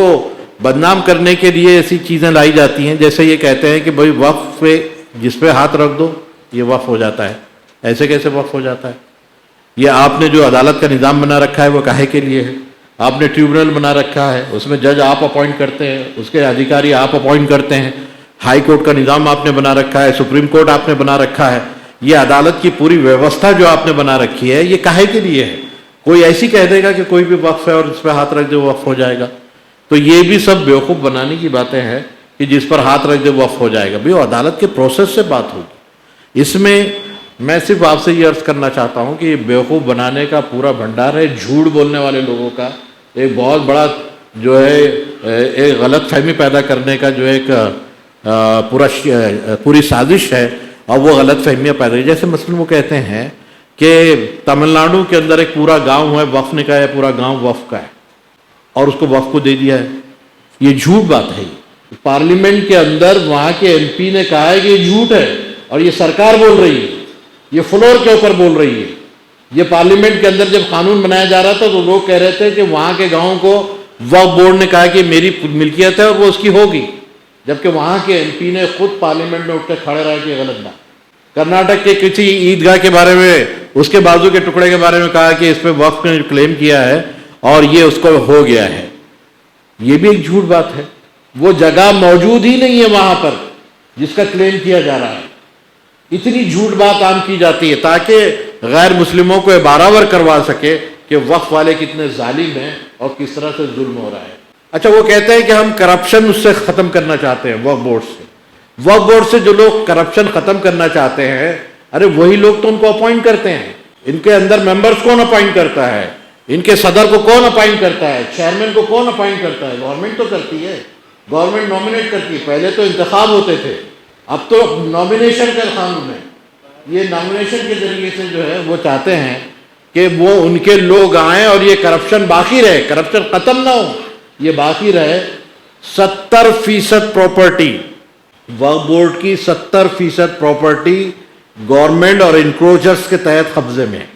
को बदनाम करने के लिए ऐसी चीज़ें लाई जाती हैं, जैसे ये कहते हैं कि भाई वक्फ पे जिस पे हाथ रख दो ये वक्फ हो जाता है। ऐसे कैसे वक्फ हो जाता है? ये आपने जो अदालत का निज़ाम बना रखा है वो काहे के लिए है? आपने ट्रिब्यूनल बना रखा है, उसमें जज आप अपॉइंट करते हैं, उसके अधिकारी आप अपॉइंट करते हैं, हाई कोर्ट का निज़ाम आपने बना रखा है, सुप्रीम कोर्ट आपने बना रखा है। ये अदालत की पूरी व्यवस्था जो आपने बना रखी है ये काहे के लिए है? कोई ऐसी कह देगा कि कोई भी वक्फ है और इस पर हाथ रख दो वक्फ हो जाएगा, तो ये भी सब बेवकूफ़ बनाने की बातें हैं कि जिस पर हाथ रख दे वक्फ हो जाएगा। भाई वो अदालत के प्रोसेस से बात होगी। इसमें मैं सिर्फ आपसे ये अर्ज करना चाहता हूँ कि ये बेवकूफ़ बनाने का पूरा भंडार है, झूठ बोलने वाले लोगों का एक बहुत बड़ा जो है एक गलत फहमी पैदा करने का जो एक पूरी साजिश है, और वो गलत फहमियाँ पैदा की। जैसे मसलन वो कहते हैं कि तमिलनाडु के अंदर एक पूरा गांव है वक्फ ने कहा है पूरा गांव वक्फ का है और उसको वक्फ को दे दिया है। ये झूठ बात है। पार्लियामेंट के अंदर वहाँ के एमपी ने कहा है कि ये झूठ है और ये सरकार बोल रही है, ये फ्लोर के ऊपर बोल रही है। ये पार्लियामेंट के अंदर जब कानून बनाया जा रहा था तो लोग कह रहे थे कि वहाँ के गाँव को वक्फ बोर्ड ने कहा कि मेरी मिल्कियत है और वो उसकी होगी, जबकि वहाँ के एमपी ने खुद पार्लियामेंट में उठकर खड़े रहे कि गलत बात। कर्नाटक के किसी ईदगाह के बारे में, उसके बाजू के टुकड़े के बारे में कहा कि इस पर वक्फ ने क्लेम किया है और ये उसको हो गया है। ये भी एक झूठ बात है। वो जगह मौजूद ही नहीं है वहां पर जिसका क्लेम किया जा रहा है। इतनी झूठ बात आम की जाती है ताकि गैर मुस्लिमों को बराबर करवा सके कि वक्फ वाले कितने जालिम हैं और किस तरह से जुल्म हो रहा है। अच्छा, वो कहते हैं कि हम करप्शन उससे खत्म करना चाहते हैं वक्फ बोर्ड से। वक्फ बोर्ड से जो लोग करप्शन खत्म करना चाहते हैं, अरे वही लोग तो उनको अपॉइंट करते हैं। इनके अंदर मेंबर्स कौन अपॉइंट करता है? इनके सदर को कौन अपॉइंट करता है? चेयरमैन को कौन अपॉइंट करता है? गवर्नमेंट तो करती है, गवर्नमेंट नॉमिनेट करती है। पहले तो इंतखाब होते थे, अब तो नॉमिनेशन का कानून है। ये नॉमिनेशन के जरिए से जो है वो चाहते हैं कि वो उनके लोग आए और ये करप्शन बाकी रहे, करप्शन खत्म ना हो, ये बाकी रहे। 70% प्रॉपर्टी वक्फ बोर्ड की 70% प्रॉपर्टी गवर्नमेंट और इंक्रोचर्स के तहत कब्जे में है।